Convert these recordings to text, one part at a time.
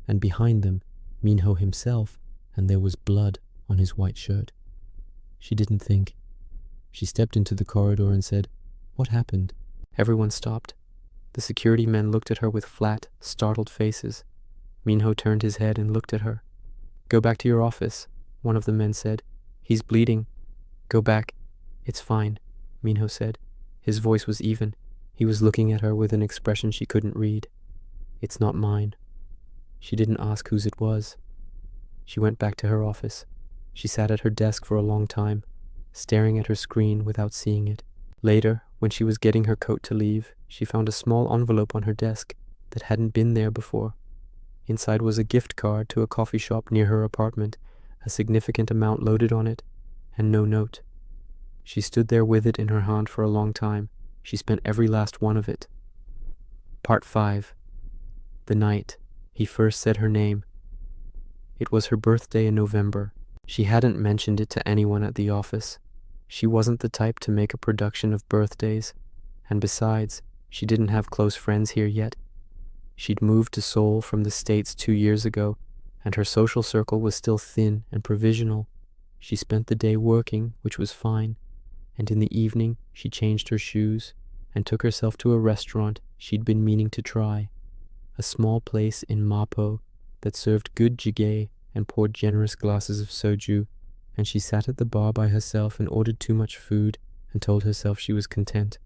and behind them, Minho himself, and there was blood on his white shirt. She didn't think. She stepped into the corridor and said, "What happened?" Everyone stopped. The security men looked at her with flat, startled faces. Minho turned his head and looked at her. "Go back to your office," one of the men said. "He's bleeding." "Go back. It's fine," Minho said. His voice was even. He was looking at her with an expression she couldn't read. "It's not mine." She didn't ask whose it was. She went back to her office. She sat at her desk for a long time, staring at her screen without seeing it. Later, when she was getting her coat to leave, she found a small envelope on her desk that hadn't been there before. Inside was a gift card to a coffee shop near her apartment, a significant amount loaded on it, and no note. She stood there with it in her hand for a long time. She spent every last one of it. Part 5. The night he first said her name. It was her birthday in November. She hadn't mentioned it to anyone at the office. She wasn't the type to make a production of birthdays, and besides, she didn't have close friends here yet. She'd moved to Seoul from the States 2 years ago, and her social circle was still thin and provisional. She spent the day working, which was fine, and in the evening she changed her shoes and took herself to a restaurant she'd been meaning to try, a small place in Mapo that served good jjigae and poured generous glasses of soju, and she sat at the bar by herself and ordered too much food and told herself she was content.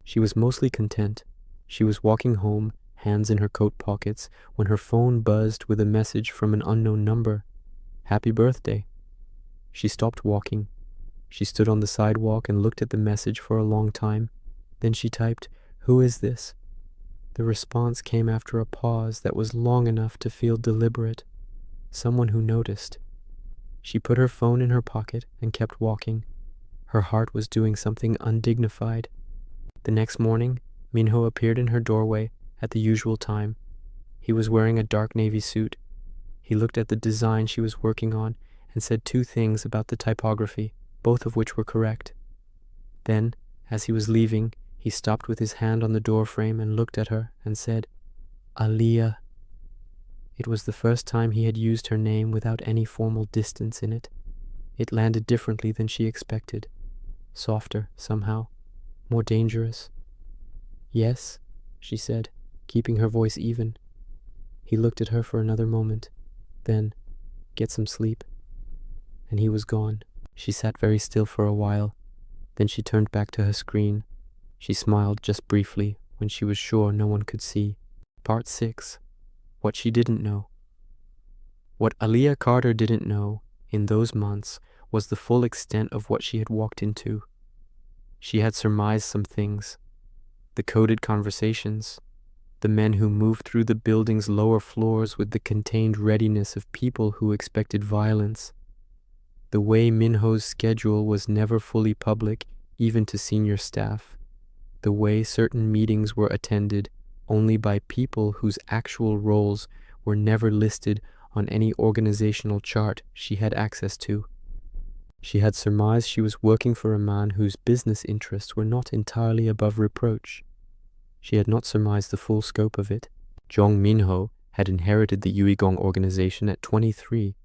She was mostly content. She was walking home, hands in her coat pockets, when her phone buzzed with a message from an unknown number. "Happy birthday." She stopped walking. She stood on the sidewalk and looked at the message for a long time. Then she typed, "Who is this?" The response came after a pause that was long enough to feel deliberate. Someone who noticed. She put her phone in her pocket and kept walking. Her heart was doing something undignified. The next morning, Minho appeared in her doorway at the usual time. He was wearing a dark navy suit. He looked at the design she was working on and said 2 things about the typography, both of which were correct. Then, as he was leaving, he stopped with his hand on the doorframe and looked at her and said, "Aliyah." It was the first time he had used her name without any formal distance in it. It landed differently than she expected. Softer, somehow. More dangerous. "Yes," she said, keeping her voice even. He looked at her for another moment. Then, "Get some sleep." And he was gone. She sat very still for a while. Then she turned back to her screen. She smiled just briefly when she was sure no one could see. Part 6. What she didn't know. What Aliyah Carter didn't know in those months was the full extent of what she had walked into. She had surmised some things. The coded conversations, the men who moved through the building's lower floors with the contained readiness of people who expected violence. The way Minho's schedule was never fully public, even to senior staff. The way certain meetings were attended only by people whose actual roles were never listed on any organizational chart she had access to. She had surmised she was working for a man whose business interests were not entirely above reproach. She had not surmised the full scope of it. Jong Minho had inherited the Uigong organization at 23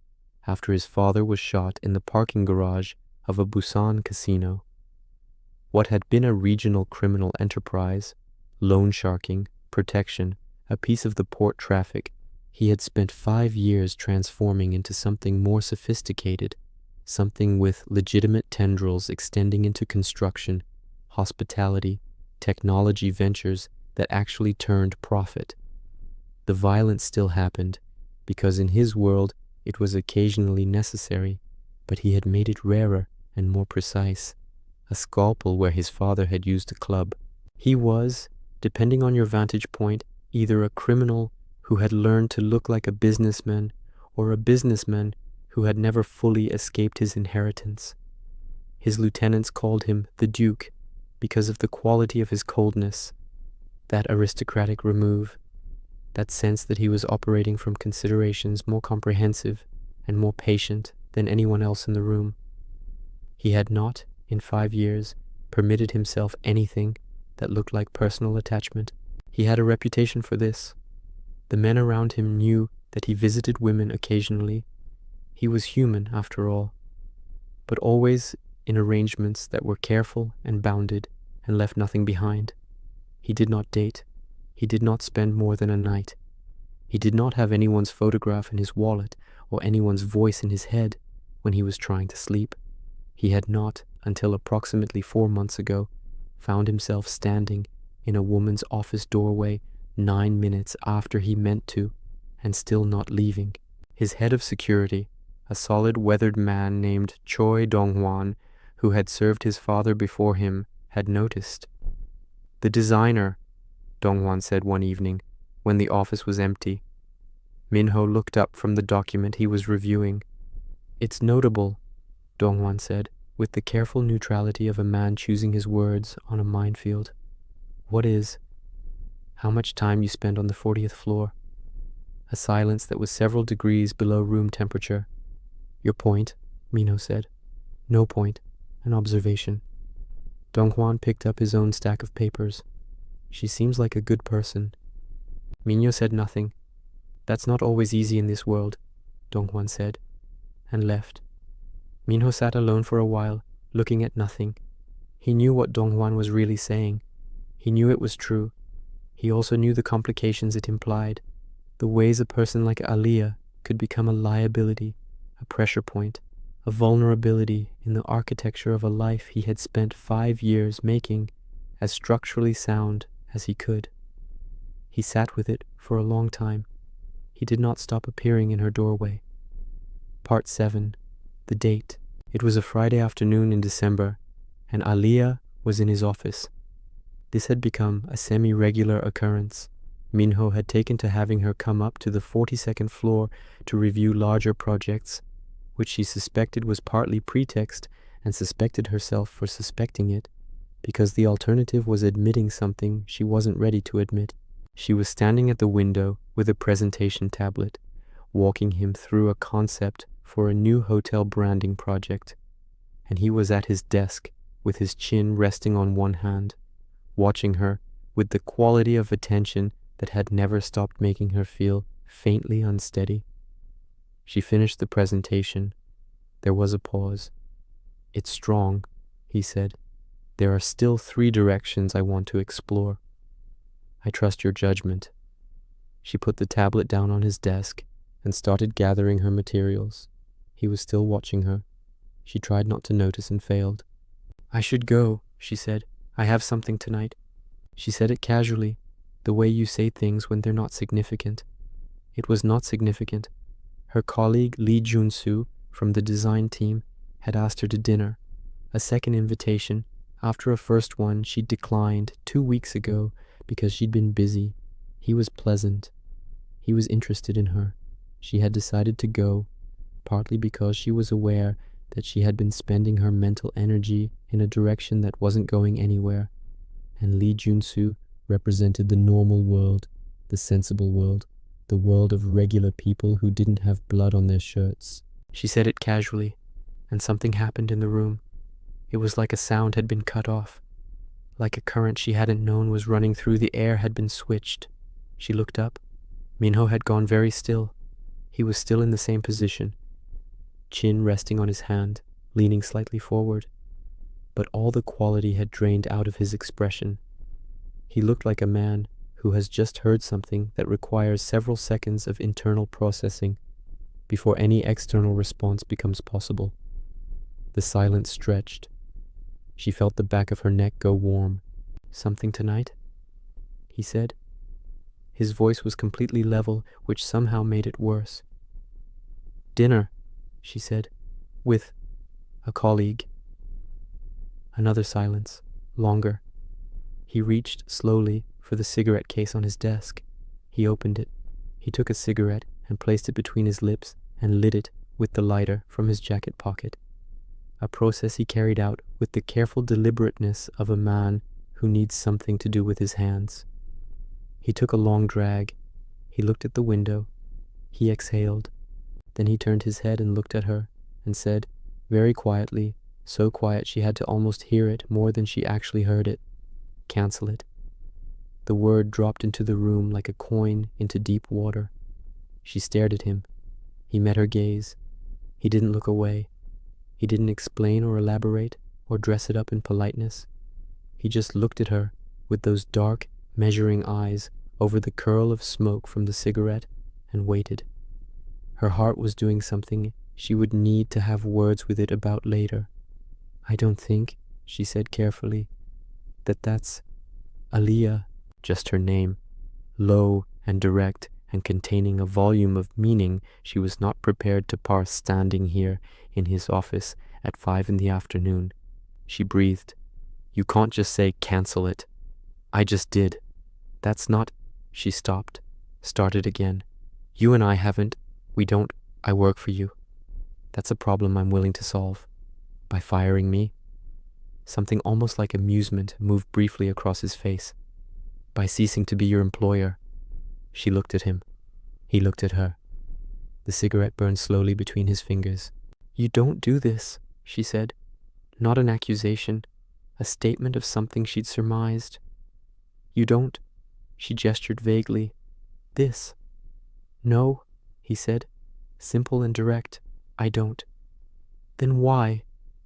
after his father was shot in the parking garage of a Busan casino. What had been a regional criminal enterprise, loan sharking, protection, a piece of the port traffic, he had spent 5 years transforming into something more sophisticated, something with legitimate tendrils extending into construction, hospitality, technology ventures that actually turned profit. The violence still happened, because in his world it was occasionally necessary, but he had made it rarer and more precise. A scalpel where his father had used a club. He was, depending on your vantage point, either a criminal who had learned to look like a businessman, or a businessman who had never fully escaped his inheritance. His lieutenants called him the Duke because of the quality of his coldness, that aristocratic remove, that sense that he was operating from considerations more comprehensive and more patient than anyone else in the room. He had not, in 5 years, permitted himself anything that looked like personal attachment. He had a reputation for this. The men around him knew that he visited women occasionally. He was human, after all, but always in arrangements that were careful and bounded and left nothing behind. He did not date. He did not spend more than a night. He did not have anyone's photograph in his wallet or anyone's voice in his head when he was trying to sleep. He had not, until approximately 4 months ago, found himself standing in a woman's office doorway 9 minutes after he meant to, and still not leaving. His head of security, a solid, weathered man named Choi Dong-hwan, who had served his father before him, had noticed. "The designer," Dong-hwan said one evening, when the office was empty. Minho looked up from the document he was reviewing. "It's notable," Dong-hwan said, with the careful neutrality of a man choosing his words on a minefield. "What is? How much time you spend on the 40th floor?" A silence that was several degrees below room temperature. "Your point," Minho said. "No point. An observation." Dong-hwan picked up his own stack of papers. "She seems like a good person." Minho said nothing. "That's not always easy in this world," Dong-hwan said, and left. Minho sat alone for a while, looking at nothing. He knew what Dong-hwan was really saying. He knew it was true. He also knew the complications it implied, the ways a person like Aliyah could become a liability, a pressure point, a vulnerability in the architecture of a life he had spent 5 years making as structurally sound as he could. He sat with it for a long time. He did not stop appearing in her doorway. Part 7. The date. It was a Friday afternoon in December, and Aliyah was in his office. This had become a semi-regular occurrence. Minho had taken to having her come up to the 42nd floor to review larger projects, which she suspected was partly pretext and suspected herself for suspecting it, because the alternative was admitting something she wasn't ready to admit. She was standing at the window with a presentation tablet, walking him through a concept for a new hotel branding project, and he was at his desk with his chin resting on one hand, watching her with the quality of attention that had never stopped making her feel faintly unsteady. She finished the presentation. There was a pause. "It's strong," he said. "There are still 3 directions I want to explore. I trust your judgment." She put the tablet down on his desk and started gathering her materials. He was still watching her. She tried not to notice and failed. "I should go," she said. "I have something tonight." She said it casually, the way you say things when they're not significant. It was not significant. Her colleague Lee Jun-soo from the design team had asked her to dinner, a second invitation after a first one she'd declined 2 weeks ago because she'd been busy. He was pleasant. He was interested in her. She had decided to go, partly because she was aware that she had been spending her mental energy in a direction that wasn't going anywhere, and Lee Jun-soo represented the normal world, the sensible world, the world of regular people who didn't have blood on their shirts. She said it casually, and something happened in the room. It was like a sound had been cut off, like a current she hadn't known was running through the air had been switched. She looked up. Minho had gone very still. He was still in the same position, chin resting on his hand, leaning slightly forward. But all the quality had drained out of his expression. He looked like a man who has just heard something that requires several seconds of internal processing before any external response becomes possible. The silence stretched. She felt the back of her neck go warm. "Something tonight?" he said. His voice was completely level, which somehow made it worse. "Dinner," she said, "with a colleague." Another silence, longer. He reached slowly for the cigarette case on his desk. He opened it. He took a cigarette and placed it between his lips and lit it with the lighter from his jacket pocket, a process he carried out with the careful deliberateness of a man who needs something to do with his hands. He took a long drag. He looked at the window. He exhaled. Then he turned his head and looked at her and said, very quietly, so quiet she had to almost hear it more than she actually heard it, "Cancel it." The word dropped into the room like a coin into deep water. She stared at him. He met her gaze. He didn't look away. He didn't explain or elaborate or dress it up in politeness. He just looked at her with those dark, measuring eyes over the curl of smoke from the cigarette and waited. Her heart was doing something she would need to have words with it about later. "I don't think," she said carefully, "that's Aliyah," just her name, low and direct and containing a volume of meaning she was not prepared to parse standing here in his office at 5 in the afternoon. She breathed, "You can't just say cancel it." "I just did. That's not—" She stopped, started again. "You and I haven't, we don't, I work for you. That's a problem I'm willing to solve. By firing me." Something almost like amusement moved briefly across his face. "By ceasing to be your employer." She looked at him. He looked at her. The cigarette burned slowly between his fingers. "You don't do this," she said. Not an accusation, a statement of something she'd surmised. "You don't," she gestured vaguely. "This." "No," he said, simple and direct. "I don't." "Then why?"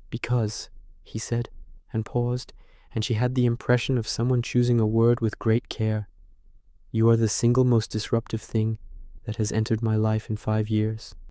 "Because," he said, and paused, and she had the impression of someone choosing a word with great care. "You are the single most disruptive thing that has entered my life in 5 years."